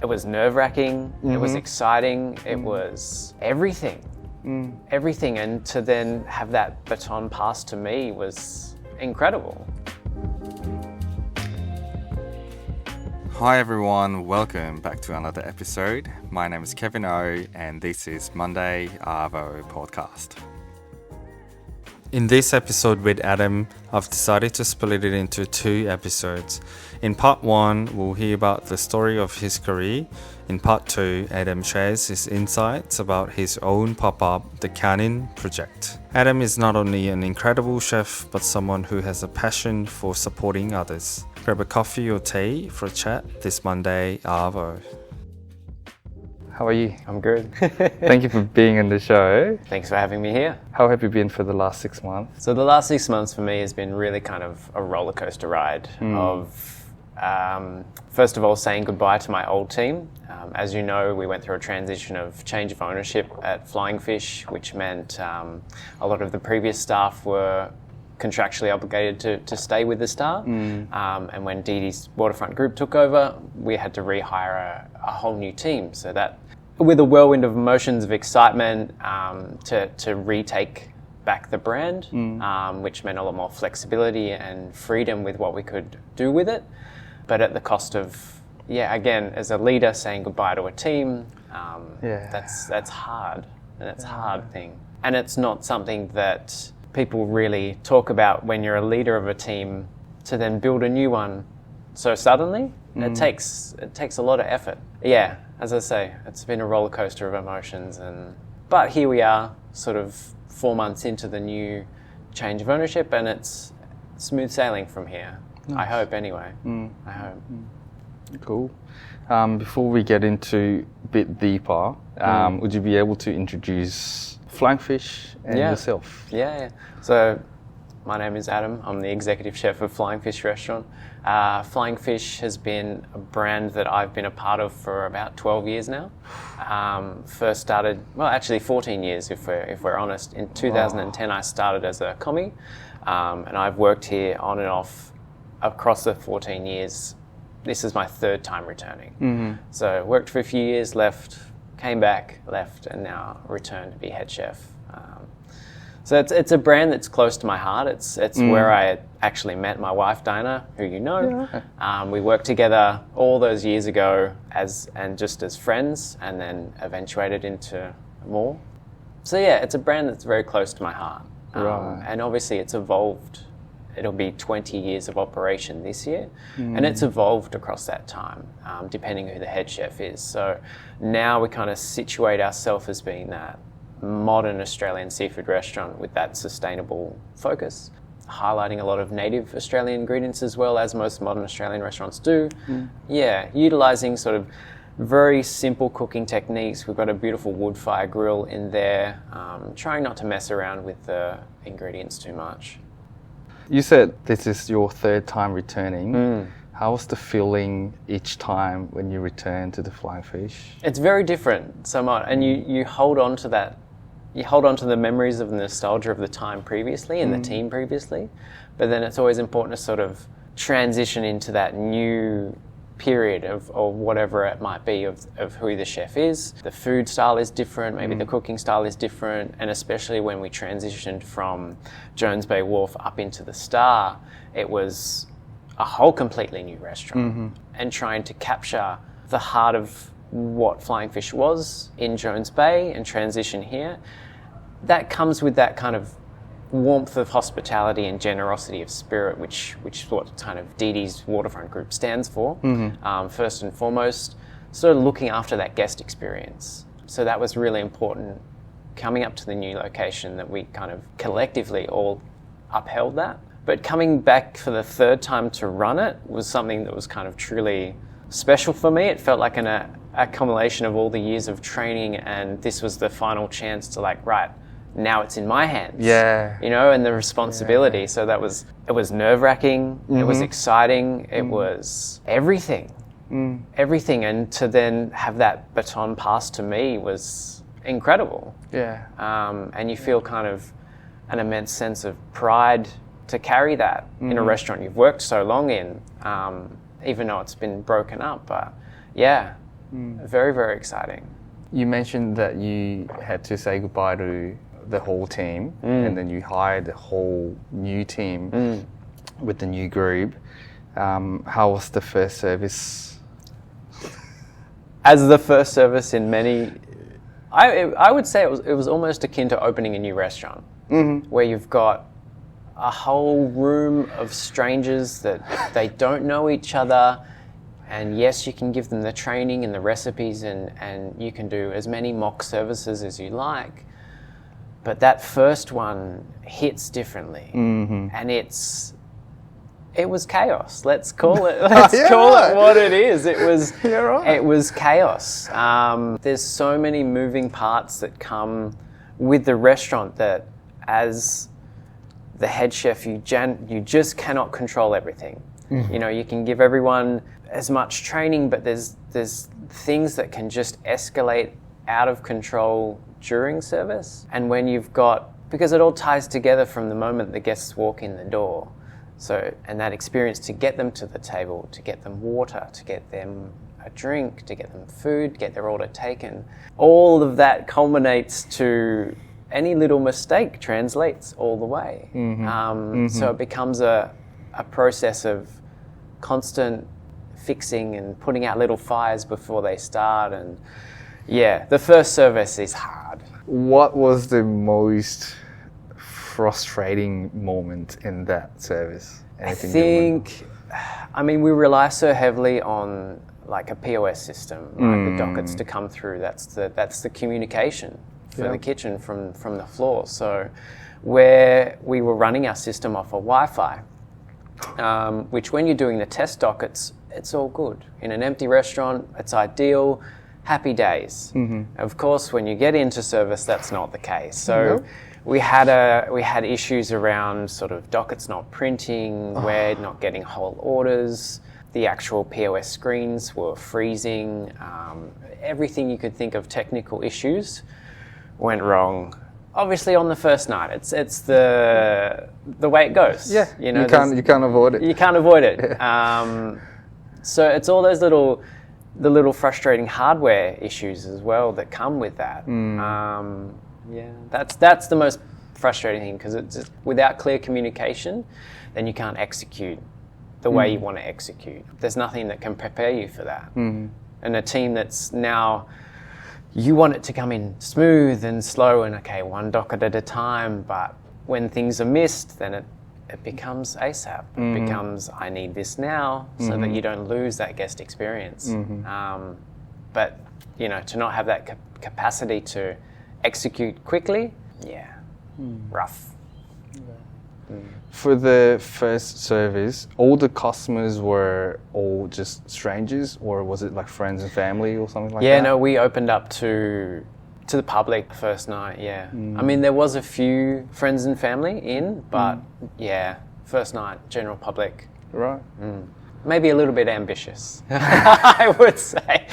It was nerve-wracking, it was exciting, it was everything. Everything, and to then have that baton passed to me was incredible. Hi everyone, welcome back to another episode. My name is Kevin O and this is Monday Arvo podcast. In this episode with Adam, I've decided to split it into two episodes. In part 1, we'll hear about the story of his career. In part 2, Adam shares his insights about his own pop-up, The Canning Project. Adam is not only an incredible chef, but someone who has a passion for supporting others. Grab a coffee or tea for a chat this Monday Arvo. How are you? I'm good. Thank you for being on the show. Thanks for having me here. How have you been for the last 6 months? So the last 6 months for me has been really kind of a roller coaster ride of, first of all, saying goodbye to my old team. As you know, we went through a transition of change of ownership at Flying Fish, which meant a lot of the previous staff were contractually obligated to stay with the Star. And when Dee Dee's Waterfront Group took over, we had to rehire a whole new team. So that, with a whirlwind of emotions of excitement to retake back the brand, which meant a lot more flexibility and freedom with what we could do with it. But at the cost of, again, as a leader, saying goodbye to a team, that's hard. And it's a hard thing. And it's not something that people really talk about when you're a leader of a team, to then build a new one so suddenly. It takes a lot of effort. Yeah, as I say, it's been a roller coaster of emotions, but here we are, sort of 4 months into the new change of ownership, and it's smooth sailing from here. Nice. I hope anyway. I hope. Cool. Before we get into a bit deeper, would you be able to introduce Flying Fish and yourself? Yeah. So my name is Adam. I'm the executive chef of Flying Fish Restaurant. Flying Fish has been a brand that I've been a part of for about 12 years now. First started, well, actually 14 years if we're honest. In 2010 I started as a commie, and I've worked here on and off across the 14 years. This is my third time returning. So worked for a few years, left, came back, left, and now returned to be head chef. So it's a brand that's close to my heart. It's where I actually met my wife Dinah, who you know. Yeah. We worked together all those years ago as friends, and then eventuated into more. So it's a brand that's very close to my heart. Right. And obviously it's evolved. It'll be 20 years of operation this year, and it's evolved across that time, depending who the head chef is. So now we kind of situate ourselves as being that modern Australian seafood restaurant with that sustainable focus, highlighting a lot of native Australian ingredients as well, as most modern Australian restaurants do. Utilising sort of very simple cooking techniques. We've got a beautiful wood fire grill in there, trying not to mess around with the ingredients too much. You said this is your third time returning. How was the feeling each time when you return to the Flying Fish? It's very different, somewhat, and you hold on to that. You hold on to the memories of the nostalgia of the time previously and the team previously, but then it's always important to sort of transition into that new period of whatever it might be of who the chef is. The food style is different, maybe the cooking style is different, and especially when we transitioned from Jones Bay Wharf up into the Star, it was a whole completely new restaurant, and trying to capture the heart of what Flying Fish was in Jones Bay and transition here. That comes with that kind of warmth of hospitality and generosity of spirit, which is what kind of Dee Dee's Waterfront Group stands for. First and foremost, sort of looking after that guest experience. So that was really important coming up to the new location, that we kind of collectively all upheld that. But coming back for the third time to run it was something that was kind of truly special for me. It felt like an accumulation of all the years of training, and this was the final chance to now it's in my hands. And the responsibility. So it was nerve-wracking, it was exciting, it was everything. Everything, and to then have that baton passed to me was incredible. And you feel kind of an immense sense of pride to carry that in a restaurant you've worked so long in, even though it's been broken up. But Very, very exciting. You mentioned that you had to say goodbye to the whole team, and then you hired a whole new team with the new group. How was the first service? As the first service in many, I would say it was almost akin to opening a new restaurant, where you've got a whole room of strangers that they don't know each other. And yes, you can give them the training and the recipes, and you can do as many mock services as you like. But that first one hits differently, and it was chaos. Let's call it. Call it what it is. It was. It was chaos. There's so many moving parts that come with the restaurant that, as the head chef, you just cannot control everything. You know, you can give everyone as much training, but there's things that can just escalate out of control during service. And when you've got, because it all ties together from the moment the guests walk in the door. So, and that experience to get them to the table, to get them water, to get them a drink, to get them food, to get their order taken, all of that culminates to any little mistake translates all the way. So it becomes a process of constant fixing and putting out little fires before they start. And yeah, the first service is hard. What was the most frustrating moment in that service? I mean, we rely so heavily on like a POS system, like the dockets to come through. That's the communication for the kitchen from the floor. So where we were running our system off of Wi-Fi, which when you're doing the test dockets, it's all good. In an empty restaurant, it's ideal, happy days. Of course, when you get into service, that's not the case. So we had issues around sort of dockets not printing, we're not getting whole orders, the actual POS screens were freezing, everything you could think of technical issues went wrong. Obviously, on the first night, it's the way it goes. Yeah, you know, you can't avoid it. You can't avoid it. So it's all those the little frustrating hardware issues as well that come with that. Yeah, that's the most frustrating thing, because it's just, without clear communication, then you can't execute the way you want to execute. There's nothing that can prepare you for that. And a team that's now, you want it to come in smooth and slow and okay, one docket at a time, but when things are missed, then it becomes ASAP. It becomes, I need this now, so that you don't lose that guest experience. But, you know, to not have that capacity to execute quickly, rough. For the first service, all the customers were all just strangers, or was it like friends and family or something like that? Yeah, no, we opened up to the public the first night, I mean, there was a few friends and family in, but first night, general public. Right. Maybe a little bit ambitious, I would say.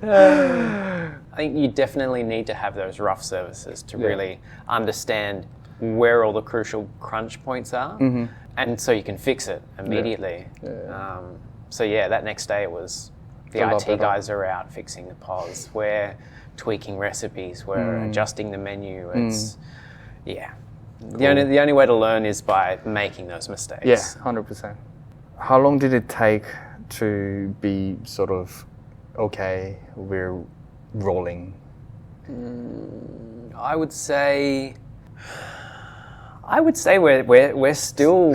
I think you definitely need to have those rough services to really understand where all the crucial crunch points are, and so you can fix it immediately. So that next day it was the IT guys are out fixing the POS, we're tweaking recipes, we're adjusting the menu. It's cool. The only way to learn is by making those mistakes. Yeah, 100%. How long did it take to be sort of okay, we're rolling? I would say we're still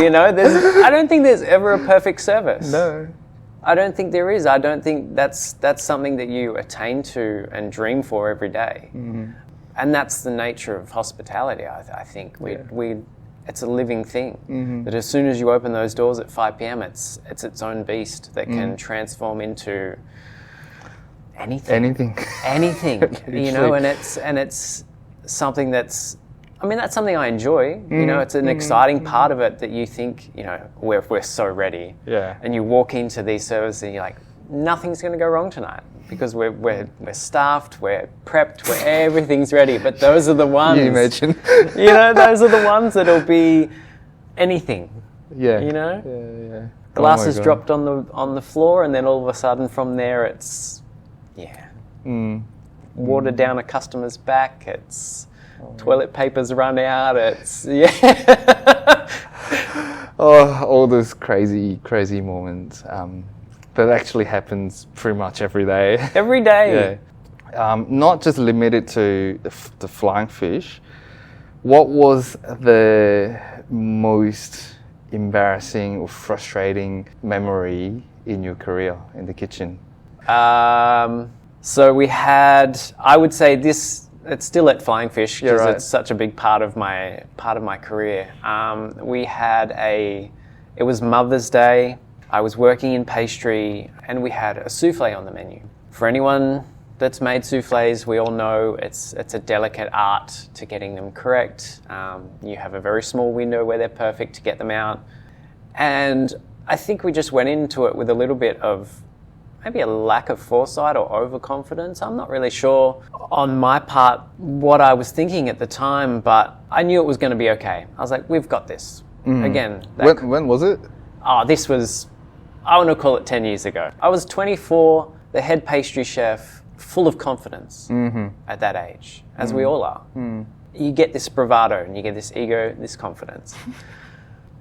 you know, I don't think there's ever a perfect service. No. I don't think there is. I don't think that's something that you attain to and dream for every day. And that's the nature of hospitality. I think it's a living thing. That as soon as you open those doors at 5 p.m, it's its own beast that can transform into anything. You know, and it's something that's, I mean, that's something I enjoy. You know, it's an exciting part of it that you think, you know, we're so ready. Yeah. And you walk into these services and you're like, nothing's going to go wrong tonight because we're staffed, we're prepped, everything's ready. But those are the ones. You imagine. You know, those are the ones that'll be anything. Yeah. You know. Yeah. Glasses God. dropped on the floor, and then all of a sudden from there it's water down a customer's back. It's toilet paper's run out. It's all those crazy moments. That actually happens pretty much every day. Every day. Yeah. Not just limited to the flying fish. What was the most embarrassing or frustrating memory in your career in the kitchen? So we had, I would say this, it's still at Flying Fish because right. it's such a big part of my career. It was Mother's Day. I was working in pastry and we had a souffle on the menu. For anyone that's made souffles, we all know it's a delicate art to getting them correct. You have a very small window where they're perfect to get them out. And I think we just went into it with a little bit of maybe a lack of foresight or overconfidence. I'm not really sure on my part what I was thinking at the time, but I knew it was going to be okay. I was like, we've got this. Again. When was it? This was, I want to call it 10 years ago. I was 24, the head pastry chef, full of confidence at that age, as we all are. You get this bravado and you get this ego, this confidence.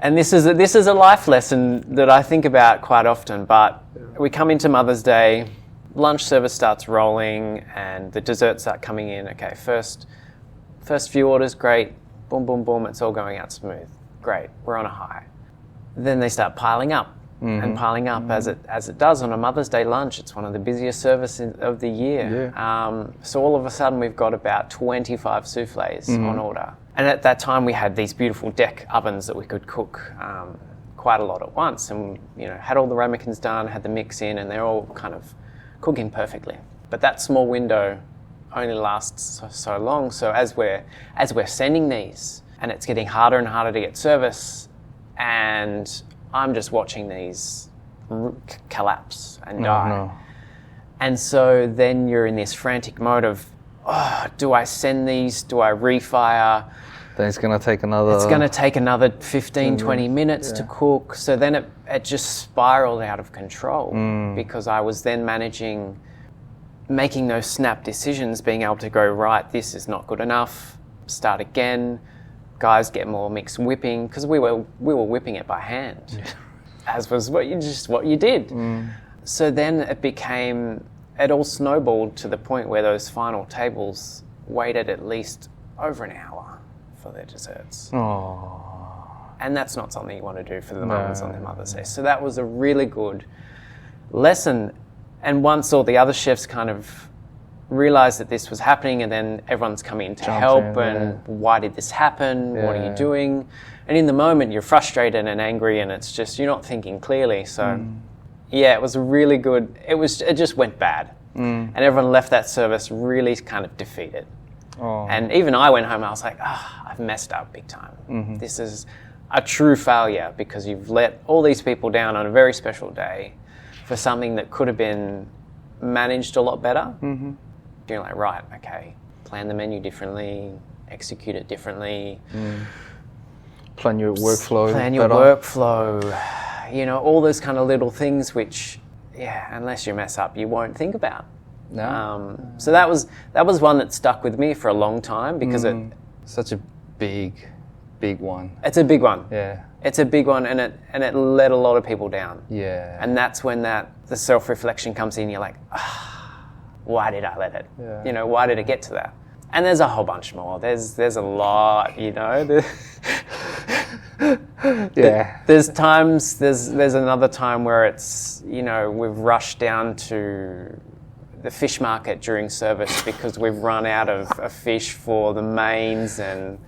And this is a life lesson that I think about quite often, but we come into Mother's Day, lunch service starts rolling and the desserts start coming in. Okay, first few orders, great, boom, boom, boom, it's all going out smooth. Great, we're on a high. Then they start piling up and piling up as it does on a Mother's Day lunch. It's one of the busiest services of the year. Yeah. So all of a sudden we've got about 25 souffles on order. And at that time we had these beautiful deck ovens that we could cook quite a lot at once, and had all the ramekins done, had the mix in, and they're all kind of cooking perfectly. But that small window only lasts so long. So as we're sending these, and it's getting harder and harder to get service, and I'm just watching these collapse and die. No. And so then you're in this frantic mode of, do I send these? Do I refire? Then it's going to take another... It's going to take another 15, 20 minutes to cook. So then it just spiraled out of control because I was then making those snap decisions, being able to go, right, this is not good enough, start again. Guys get more mixed whipping because we were whipping it by hand, as was what you did. So then it all snowballed to the point where those final tables waited at least over an hour for their desserts. And that's not something you want to do for the mums on their Mother's Day. So that was a really good lesson. And once all the other chefs kind of realized that this was happening, and then everyone's coming in to help, why did this happen? What are you doing? And in the moment you're frustrated and angry, and it's just, you're not thinking clearly. So it was really good. It just went bad. And everyone left that service really kind of defeated. And even I went home and I was like, I've messed up big time. This is a true failure because you've let all these people down on a very special day for something that could have been managed a lot better. You're like, right, okay, plan the menu differently, execute it differently. Plan your workflow better. All those kind of little things which, unless you mess up, you won't think about. No. So that was one that stuck with me for a long time because such a big one. It's a big one. Yeah. It's a big one, and it let a lot of people down. Yeah. And that's when the self-reflection comes in. You're like, why did I let it? Yeah. Why did it get to that? And there's a whole bunch more. There's a lot. There's another time where it's we've rushed down to the fish market during service because we've run out of fish for the mains, and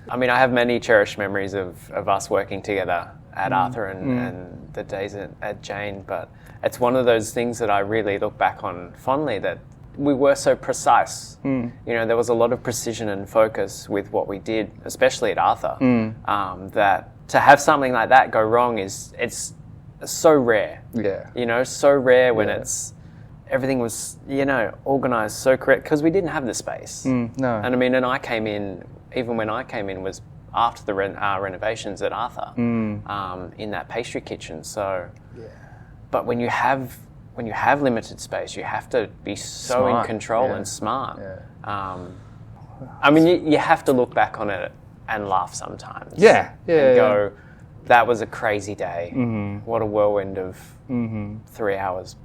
I mean, I have many cherished memories of us working together at Arthur and the days at Jane, but it's one of those things that I really look back on fondly, that we were so precise. There was a lot of precision and focus with what we did, especially at Arthur, that to have something like that go wrong it's so rare. Yeah. So rare when everything was, organised so correct, because we didn't have the space. No. And I mean, and I came in, even when I came in, was after the renovations at Arthur in that pastry kitchen. So, but when you have limited space, you have to be so Smart, in control yeah. and smart. Yeah. I mean, you have to look back on it and laugh sometimes. Yeah. And go, that was a crazy day. What a whirlwind of 3 hours.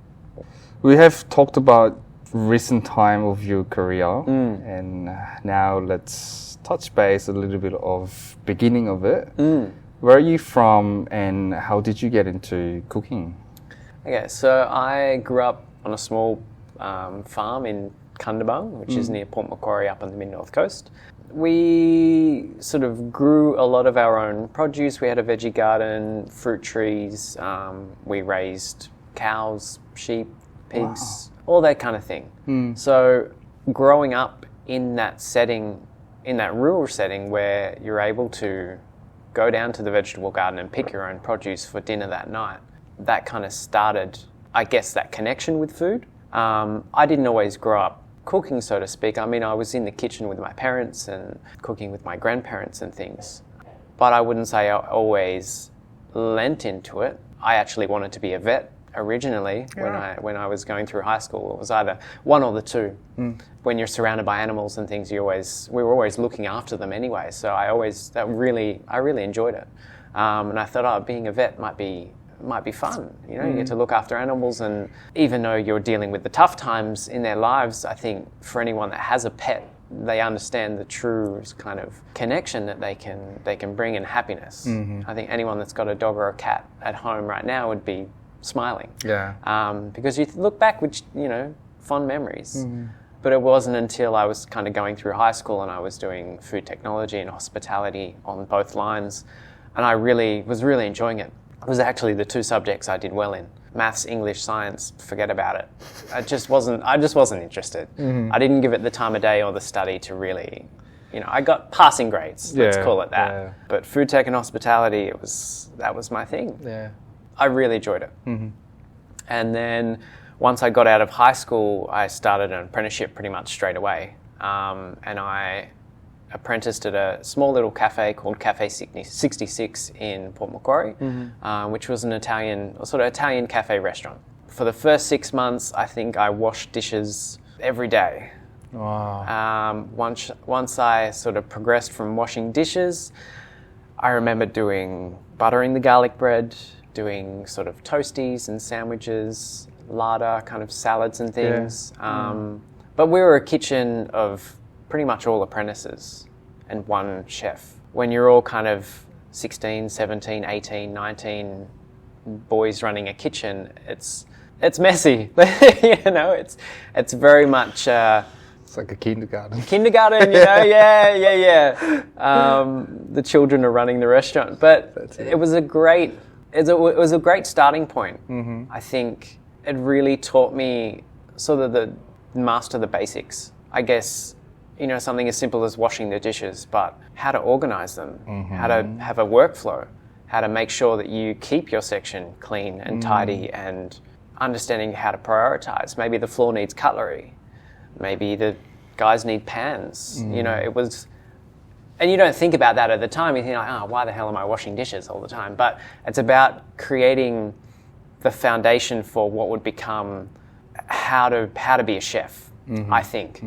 We have talked about recent time of your career, and now let's touch base a little bit of beginning of it. Where are you from, and how did you get into cooking? Okay, so I grew up on a small farm in Kundabung, which is near Port Macquarie up on the mid-north coast. We sort of grew a lot of our own produce. We had a veggie garden, fruit trees. We raised cows, sheep, pigs, all that kind of thing. So growing up in that setting, in that rural setting where you're able to go down to the vegetable garden and pick your own produce for dinner that night, that kind of started, I guess, that connection with food. I didn't always grow up cooking, so to speak. I mean, I was in the kitchen with my parents and cooking with my grandparents and things. But I wouldn't say I always lent into it. I actually wanted to be a vet originally when I was going through high school. It was either one or the two. When you're surrounded by animals and things, we were always looking after them anyway. So I really enjoyed it. And I thought, being a vet might be fun. You know, you get to look after animals, and even though you're dealing with the tough times in their lives, I think for anyone that has a pet, they understand the true kind of connection that they can bring in happiness. I think anyone that's got a dog or a cat at home right now would be smiling. Because you look back with, fond memories. But it wasn't until I was kind of going through high school and I was doing food technology and hospitality on both lines, and I was really enjoying it. It was actually the two subjects I did well in. Maths, English, science, forget about it. I just wasn't interested. I didn't give it the time of day or the study to really, I got passing grades, let's call it that. Yeah. But food tech and hospitality, that was my thing. Yeah. I really enjoyed it. And then once I got out of high school, I started an apprenticeship pretty much straight away. And I apprenticed at a small little cafe called Cafe 66 in Port Macquarie, which was an Italian cafe restaurant. For the first 6 months, I think I washed dishes every day. Wow. Once I sort of progressed from washing dishes, I remember buttering the garlic bread, doing sort of toasties and sandwiches, larder, kind of salads and things. But we were a kitchen of pretty much all apprentices and one chef. When you're all kind of 16, 17, 18, 19 boys running a kitchen, it's messy. It's very much It's like a kindergarten. Kindergarten, yeah. The children are running the restaurant, but it was a great starting point. I think it really taught me sort of the master the basics. I guess, something as simple as washing the dishes, but how to organize them, how to have a workflow, how to make sure that you keep your section clean and tidy, and understanding how to prioritize. Maybe the floor needs cutlery. Maybe the guys need pans. It was, and you don't think about that at the time. You think like, why the hell am I washing dishes all the time? But it's about creating the foundation for what would become how to be a chef. I think,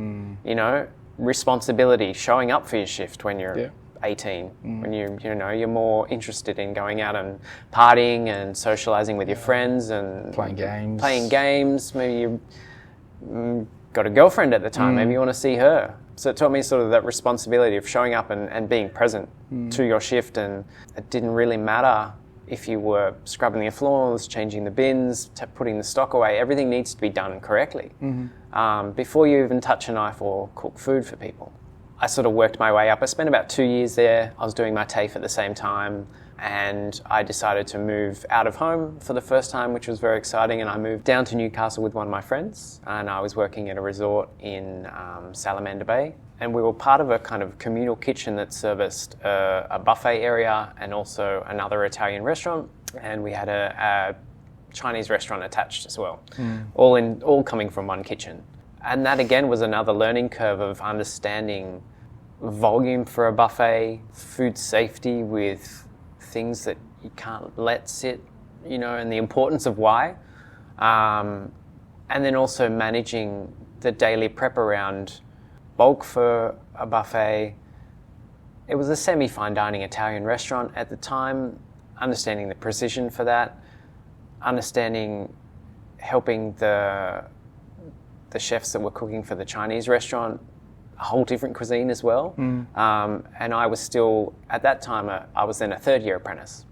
responsibility, showing up for your shift when you're 18, when you're more interested in going out and partying and socializing with your friends and Playing games. Maybe you got a girlfriend at the time. Maybe you want to see her. So it taught me sort of that responsibility of showing up and being present to your shift. And it didn't really matter if you were scrubbing your floors, changing the bins, putting the stock away. Everything needs to be done correctly before you even touch a knife or cook food for people. I sort of worked my way up. I spent about 2 years there. I was doing my TAFE at the same time, and I decided to move out of home for the first time, which was very exciting. And I moved down to Newcastle with one of my friends, and I was working at a resort in Salamander Bay. And we were part of a kind of communal kitchen that serviced a buffet area and also another Italian restaurant. And we had a Chinese restaurant attached as well, all coming from one kitchen. And that again was another learning curve of understanding volume for a buffet, food safety with things that you can't let sit, you know, and the importance of why. And then also managing the daily prep around bulk for a buffet. It was a semi-fine dining Italian restaurant at the time, understanding the precision for that, helping the chefs that were cooking for the Chinese restaurant, a whole different cuisine as well. And I was still, at that time, I was then a third-year apprentice.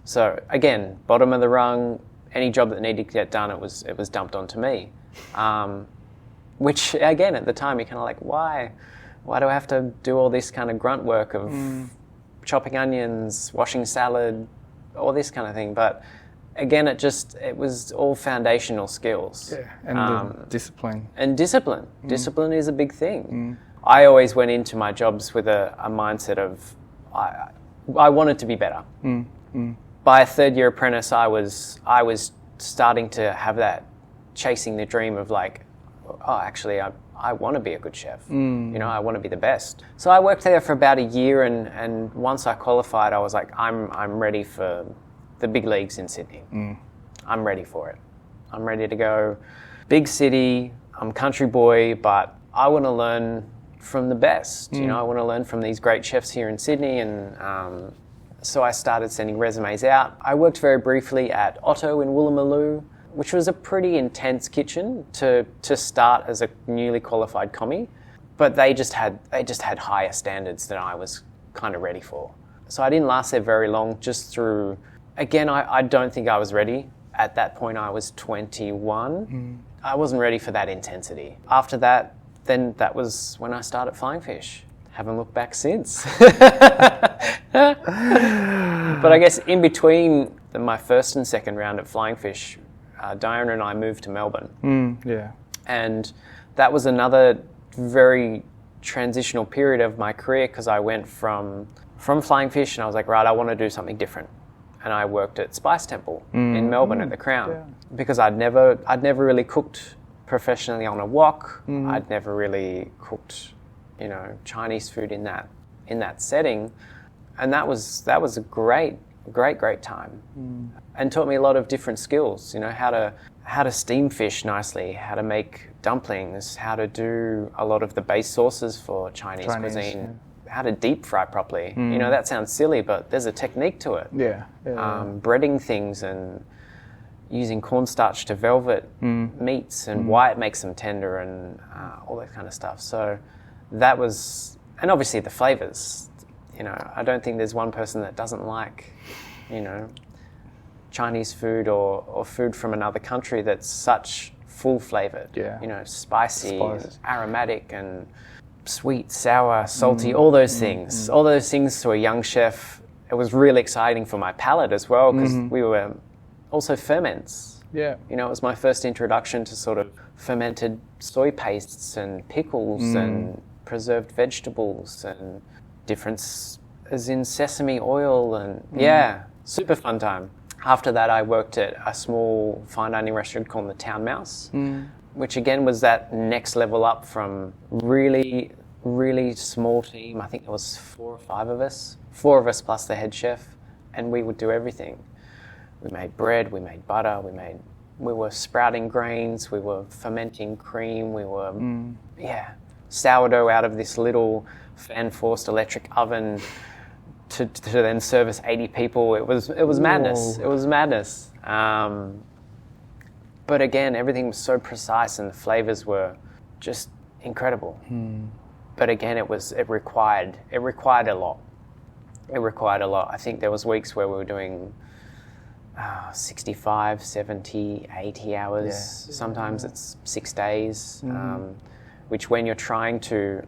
So again, bottom of the rung, any job that needed to get done, it was dumped onto me. Which again, at the time, you're kind of like, why do I have to do all this kind of grunt work of chopping onions, washing salad, all this kind of thing? But again, it was all foundational skills. Yeah, and discipline. And discipline. Discipline is a big thing. I always went into my jobs with a mindset of, I wanted to be better. By a third-year apprentice, I was starting to have that chasing the dream of like, oh, actually, I want to be a good chef. You know, I want to be the best. So I worked there for about a year, and once I qualified, I was like, I'm ready for the big leagues in Sydney. I'm ready for it. I'm ready to go. Big city, I'm country boy, but I want to learn from the best. You know, I want to learn from these great chefs here in Sydney, and so I started sending resumes out. I worked very briefly at Otto in Woolloomooloo, which was a pretty intense kitchen to start as a newly qualified commie, but they just had higher standards than I was kind of ready for. So I didn't last there very long, just through, again, I don't think I was ready. At that point I was 21. I wasn't ready for that intensity. After that, then that was when I started Flying Fish. Haven't looked back since. But I guess in between my first and second round at Flying Fish, Diana and I moved to Melbourne. Yeah. And that was another very transitional period of my career, because I went from Flying Fish and I was like, right, I want to do something different. And I worked at Spice Temple in Melbourne at the Crown, because I'd never really cooked professionally on a wok. I'd never really cooked, you know, Chinese food in that setting, and that was a great time, and taught me a lot of different skills. You know, how to steam fish nicely, how to make dumplings, how to do a lot of the base sauces for Chinese cuisine, how to deep fry properly. You know, that sounds silly, but there's a technique to it. Breading things and using cornstarch to velvet meats and why it makes them tender, and all that kind of stuff. So that was, and obviously the flavors. You know, I don't think there's one person that doesn't like, you know, Chinese food or food from another country that's such full flavored. Yeah. You know, spicy, and aromatic, and sweet, sour, salty, all those things. All those things to a young chef. It was really exciting for my palate as well, because we were also ferments. Yeah. You know, it was my first introduction to sort of fermented soy pastes and pickles and preserved vegetables and difference as in sesame oil, and super fun time. After that, I worked at a small fine dining restaurant called the Town Mouse, which again was that next level up from really, really small team. I think there was 4 or 5 of us, 4 of us plus the head chef, and we would do everything. We made bread, we made butter, we were sprouting grains, we were fermenting cream, we were, sourdough out of this little fan-forced electric oven to then service 80 people. It was madness. It was madness. But again, everything was so precise and the flavors were just incredible. But again, it required a lot. It required a lot. I think there was weeks where we were doing 65, 70, 80 hours. Sometimes it's 6 days, which when you're trying to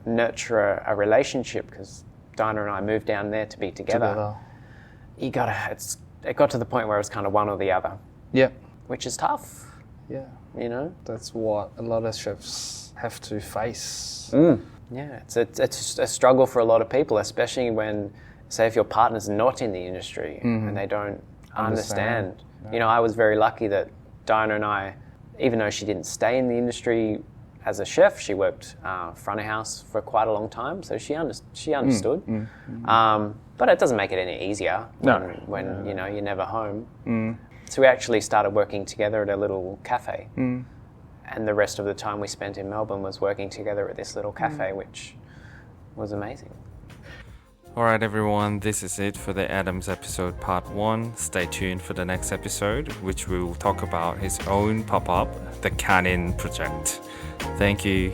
nurture a relationship, because Dinah and I moved down there to be together. It got to the point where it was kind of one or the other. Yeah. Which is tough. Yeah. You know? That's what a lot of chefs have to face. Yeah, it's a struggle for a lot of people, especially when, say, if your partner's not in the industry and they don't understand. You know, I was very lucky that Diana and I, even though she didn't stay in the industry as a chef. She worked front of house for quite a long time, so she understood. But it doesn't make it any easier when you know you're never home. So we actually started working together at a little cafe, and the rest of the time we spent in Melbourne was working together at this little cafe, which was amazing. Alright everyone, this is it for the Adams episode part 1. Stay tuned for the next episode, which will talk about his own pop-up, the Canin Project. Thank you.